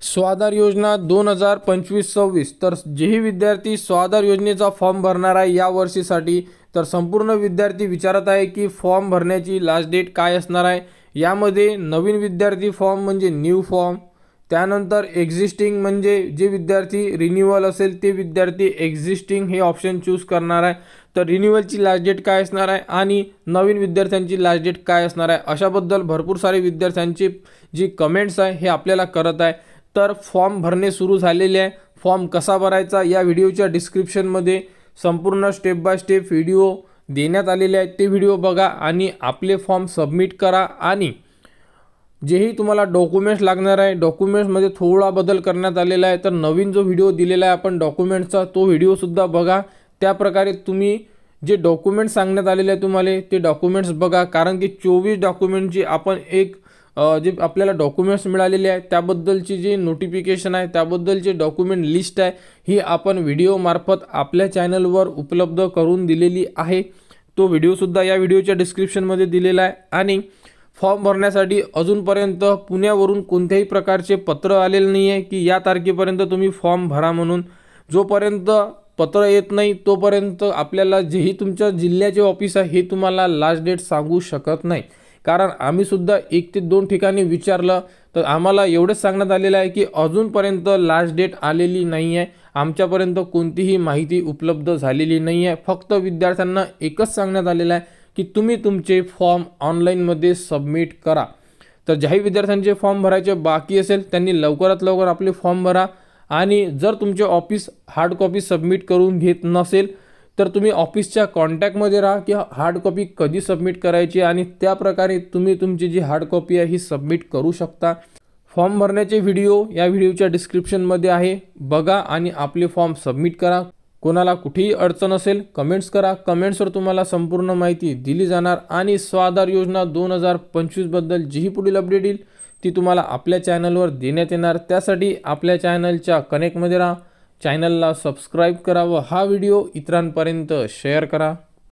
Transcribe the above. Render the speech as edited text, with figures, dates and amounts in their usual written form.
स्वाधार योजना 2025-26 तर जेही विद्यार्थी स्वाधार योजनेचा फॉर्म भरणार आहे या वर्षीसाठी, तर संपूर्ण विद्यार्थी विचारत आहे की फॉर्म भरण्याची लास्ट डेट काय असणार आहे। यामध्ये नवीन विद्यार्थी फॉर्म म्हणजे न्यू फॉर्म, त्यानंतर एक्झिस्टिंग म्हणजे जे विद्यार्थी रिन्यूअल असेल ते विद्यार्थी एक्झिस्टिंग हे ऑप्शन चूज करणार आहे। तर रिन्यूअलची लास्ट डेट काय असणार आहे आणि नवीन विद्यार्थ्यांची लास्ट डेट काय असणार आहे, अशाबद्दल भरपूर सारे विद्यार्थ्यांची जी कमेंट्स आहे हे आपल्याला करत आहे। तर फॉर्म भरणे सुरू झालेले आहे। फॉर्म कसा भरायचा या व्हिडिओच्या डिस्क्रिप्शनमध्ये संपूर्ण स्टेप बाय स्टेप व्हिडिओ देण्यात आलेले आहेत, ते व्हिडिओ बघा आणि आपले फॉर्म सबमिट करा। आणि जेही तुम्हाला डॉक्युमेंट्स लागणार आहे, डॉक्युमेंट्समध्ये थोडा बदल करण्यात आलेला आहे। तर नवीन जो व्हिडिओ दिलेला आहे आपण डॉक्युमेंट्सचा, तो व्हिडिओसुद्धा बघा। त्याप्रकारे तुम्ही जे डॉक्युमेंट्स सांगण्यात आलेले आहे तुम्हाला ते डॉक्युमेंट्स बघा, कारण की 24 डॉक्युमेंटची आपण एक जे आपल्याला डॉक्युमेंट्स मिळालेले आहेत त्याबद्दलची जी नोटिफिकेशन आहे, त्याबद्दलची डॉक्युमेंट लिस्ट आहे, ही आपण व्हिडिओ मार्फत आपल्या चॅनलवर उपलब्ध करून दिलेली आहे। तो व्हिडिओसुद्धा या व्हिडिओच्या डिस्क्रिप्शनमध्ये दिलेला आहे। आणि फॉर्म भरण्यासाठी अजूनपर्यंत पुण्यावरून कोणत्याही प्रकारचे पत्र आलेले नाही आहे की या तारखेपर्यंत तुम्ही फॉर्म भरा म्हणून। जोपर्यंत पत्र येत नाही तोपर्यंत आपल्याला जेही तुमच्या जिल्ह्याचे ऑफिस आहे हे तुम्हाला लास्ट डेट सांगू शकत नाही, कारण आम्ही सुद्धा 1 ते 2 ठिकाणी विचारलं तर आम्हाला एवढंच सांगण्यात आलेलं आहे की अजूनपर्यंत लास्ट डेट आलेली नाही आहे, आमच्यापर्यंत कोणतीही माहिती उपलब्ध झालेली नाही आहे। फक्त विद्यार्थ्यांना एकच सांगण्यात आलेलं आहे की तुम्ही तुमचे फॉर्म ऑनलाईनमध्ये सबमिट करा। तर ज्याही विद्यार्थ्यांचे फॉर्म भरायचे बाकी असेल त्यांनी लवकरात लवकर आपले फॉर्म भरा। आणि जर तुमचे ऑफिस हार्ड कॉपी सबमिट करून घेत नसेल तर तुम्ही ऑफिसच्या कॉन्टॅक्टमध्ये राहा की हार्ड कॉपी कधी सबमिट करायची आणि त्याप्रकारे तुम्ही तुमची जी हार्ड कॉपी आहे ही सबमिट करू शकता। फॉर्म भरण्याचे व्हिडिओ या व्हिडिओच्या डिस्क्रिप्शनमध्ये आहे, बघा आणि आपले फॉर्म सबमिट करा। कोणाला कुठेही अडचण असेल कमेंट्स करा, कमेंट्सवर तुम्हाला संपूर्ण माहिती दिली जाणार। आणि स्वाधार योजना 2025 बद्दल जीही पुढील अपडेट येईल ती तुम्हाला आपल्या चॅनलवर देण्यात येणार। त्यासाठी आपल्या चॅनलच्या कनेक्टमध्ये राहा, चॅनलला सबस्क्राईब करा व हा व्हिडिओ इतरांपर्यंत शेअर करा।